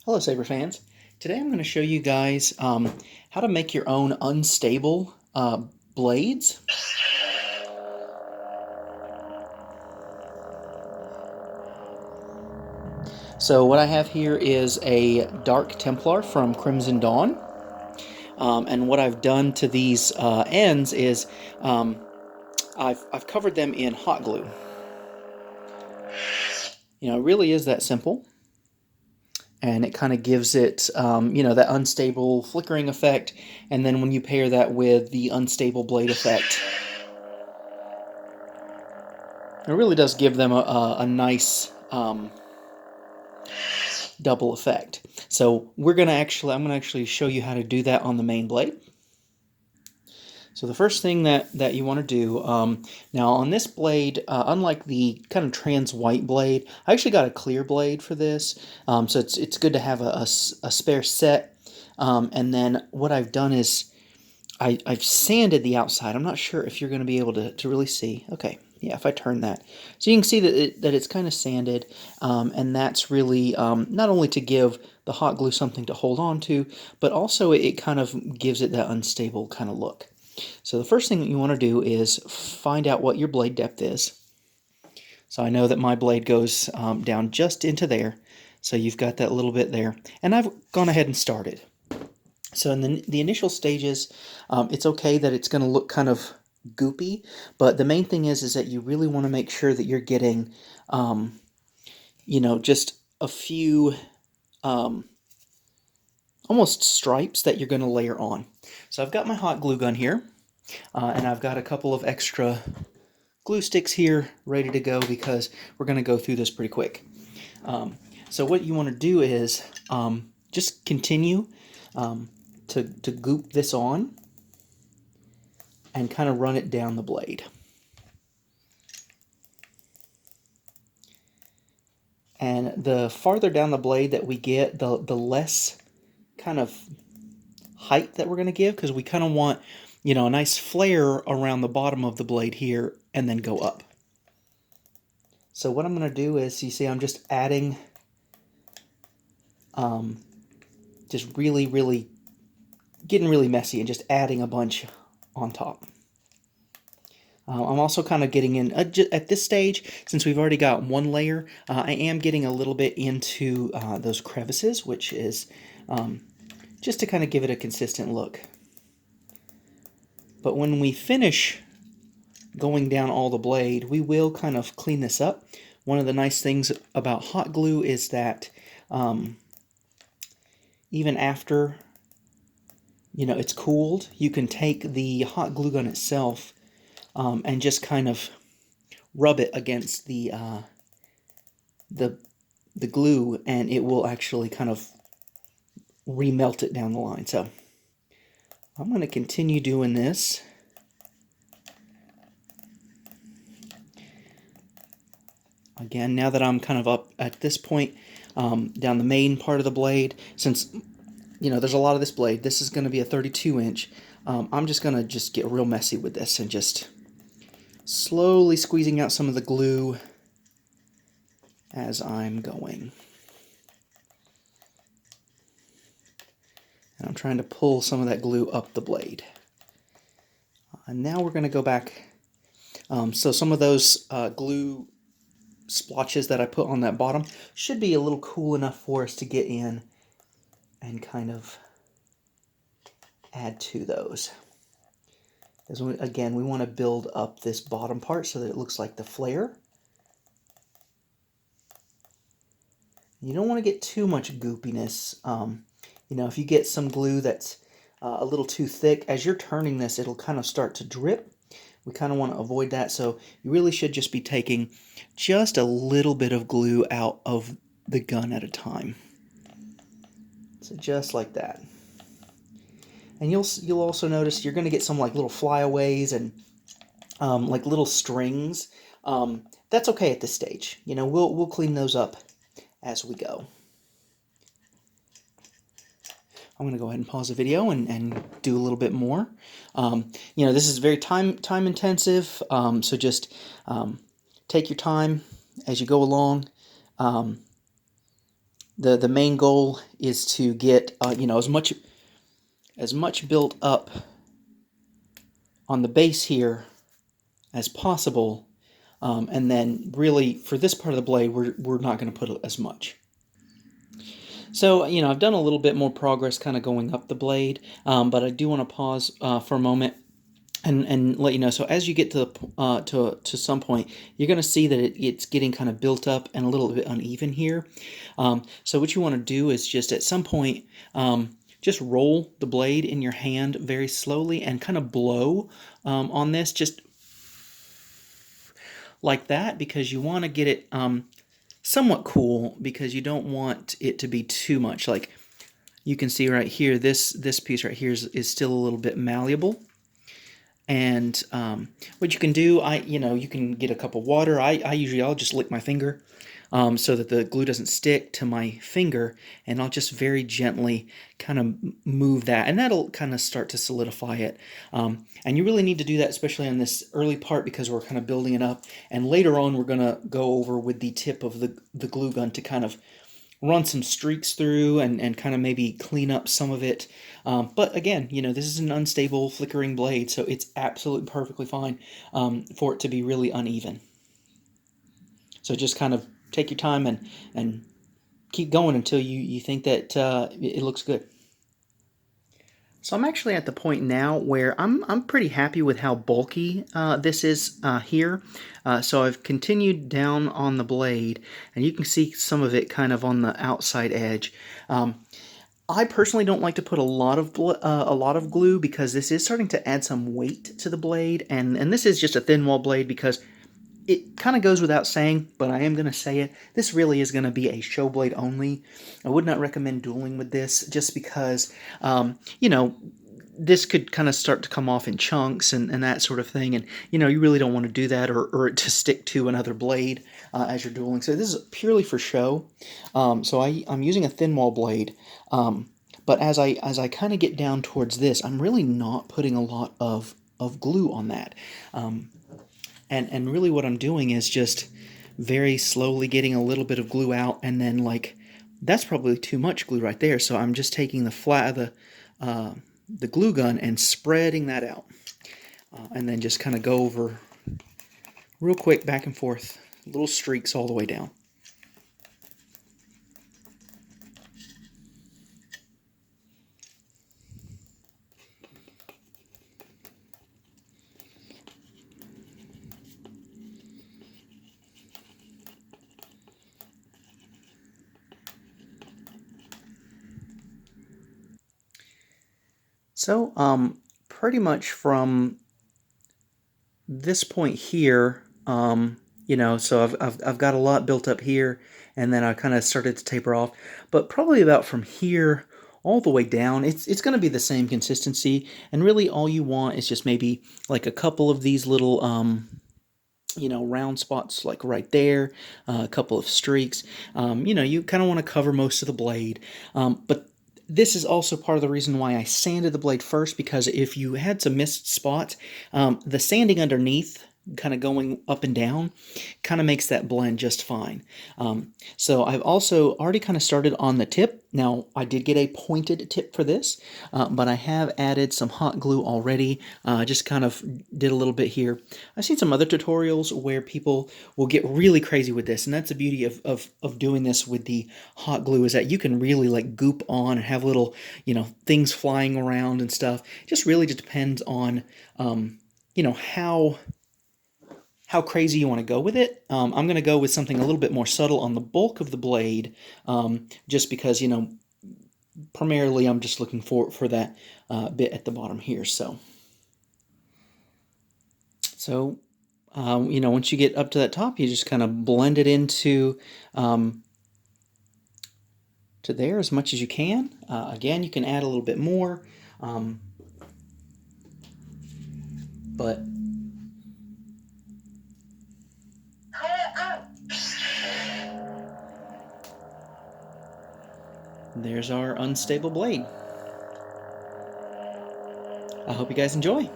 Hello Saber fans. Today I'm going to show you guys how to make your own unstable blades. So what I have here is a Dark Templar from Crimson Dawn. And what I've done to these ends is I've covered them in hot glue. You know, it really is that simple. And it kind of gives it, that unstable flickering effect. And then when you pair that with the unstable blade effect, it really does give them a nice double effect. So I'm going to actually show you how to do that on the main blade. So the first thing that you want to do, now on this blade, unlike the kind of trans white blade, I actually got a clear blade for this. So it's good to have a spare set. And then what I've done is I've sanded the outside. I'm not sure if you're going to be able to really see. Okay, yeah, if I turn that. So you can see that it's kind of sanded, and that's really not only to give the hot glue something to hold on to, but also it kind of gives it that unstable kind of look. So the first thing that you want to do is find out what your blade depth is. So I know that my blade goes down just into there, so you've got that little bit there. And I've gone ahead and started. So in the initial stages, it's okay that it's going to look kind of goopy, but the main thing is that you really want to make sure that you're getting, just a few almost stripes that you're going to layer on. So I've got my hot glue gun here, and I've got a couple of extra glue sticks here ready to go because we're going to go through this pretty quick. So what you want to do is just continue to goop this on and kind of run it down the blade. And the farther down the blade that we get, the less kind of height that we're going to give, because we kind of want, a nice flare around the bottom of the blade here and then go up. So what I'm going to do is, you see I'm just adding, just really getting really messy and just adding a bunch on top. I'm also kind of getting in, at this stage, since we've already got one layer, I am getting a little bit into those crevices, which is just to kind of give it a consistent look. But when we finish going down all the blade, we will kind of clean this up. One of the nice things about hot glue is that even after it's cooled, you can take the hot glue gun itself and just kind of rub it against the glue, and it will actually kind of remelt it down the line. So I'm going to continue doing this. Again, now that I'm kind of up at this point, down the main part of the blade, since there's a lot of this blade, this is going to be a 32-inch. I'm just going to get real messy with this and just slowly squeezing out some of the glue as I'm going. And I'm trying to pull some of that glue up the blade. And now we're going to go back. So some of those glue splotches that I put on that bottom should be a little cool enough for us to get in and kind of add to those. Again, we want to build up this bottom part so that it looks like the flare. You don't want to get too much goopiness. If you get some glue that's a little too thick, as you're turning this, it'll kind of start to drip. We kind of want to avoid that, so you really should just be taking just a little bit of glue out of the gun at a time. So just like that. And you'll also notice you're going to get some like little flyaways and like little strings. That's okay at this stage. We'll clean those up as we go. I'm going to go ahead and pause the video and do a little bit more. This is very time intensive, so just take your time as you go along. the main goal is to get as much built up on the base here as possible, and then really for this part of the blade we're not going to put as much. So, I've done a little bit more progress kind of going up the blade, but I do want to pause for a moment and let you know. So as you get to to some point, you're going to see that it's getting kind of built up and a little bit uneven here. So what you want to do is just at some point, just roll the blade in your hand very slowly and kind of blow on this, just like that, because you want to get it somewhat cool, because you don't want it to be too much. Like you can see right here, this piece right here is still a little bit malleable. And what you can do, you can get a cup of water. I'll just lick my finger so that the glue doesn't stick to my finger, and I'll just very gently kind of move that, and that'll kind of start to solidify it. And you really need to do that, especially on this early part, because we're kind of building it up. And later on, we're going to go over with the tip of the glue gun to kind of run some streaks through and kind of maybe clean up some of it. But again, this is an unstable flickering blade, so it's absolutely perfectly fine for it to be really uneven. So just kind of take your time and keep going until you think that it looks good. So I'm actually at the point now where I'm pretty happy with how bulky this is here. So I've continued down on the blade, and you can see some of it kind of on the outside edge. I personally don't like to put a lot of glue, because this is starting to add some weight to the blade, and this is just a thin wall blade because it kind of goes without saying, but I am going to say it. This really is going to be a show blade only. I would not recommend dueling with this, just because, this could kind of start to come off in chunks and that sort of thing. And, you really don't want to do that, or it to stick to another blade as you're dueling. So this is purely for show. So I'm using a thin wall blade. But as I kind of get down towards this, I'm really not putting a lot of glue on that. And really what I'm doing is just very slowly getting a little bit of glue out, and then that's probably too much glue right there. So I'm just taking the flat of the glue gun and spreading that out. And then just kind of go over real quick, back and forth, little streaks all the way down. So, pretty much from this point here, so I've got a lot built up here, and then I kind of started to taper off. But probably about from here all the way down, it's going to be the same consistency. And really, all you want is just maybe like a couple of these little round spots like right there, a couple of streaks. You kind of want to cover most of the blade, but this is also part of the reason why I sanded the blade first, because if you had some missed spots, the sanding underneath, kind of going up and down, kind of makes that blend just fine. So I've also already kind of started on the tip. Now, I did get a pointed tip for this, but I have added some hot glue already. Just kind of did a little bit here. I've seen some other tutorials where people will get really crazy with this, and that's the beauty of doing this with the hot glue, is that you can really goop on and have little, things flying around and stuff. It just really just depends on, how crazy you want to go with it. I'm going to go with something a little bit more subtle on the bulk of the blade, just because, primarily I'm just looking for that bit at the bottom here. So once you get up to that top, you just kind of blend it into to there as much as you can. Again, you can add a little bit more, but there's our unstable blade. I hope you guys enjoy.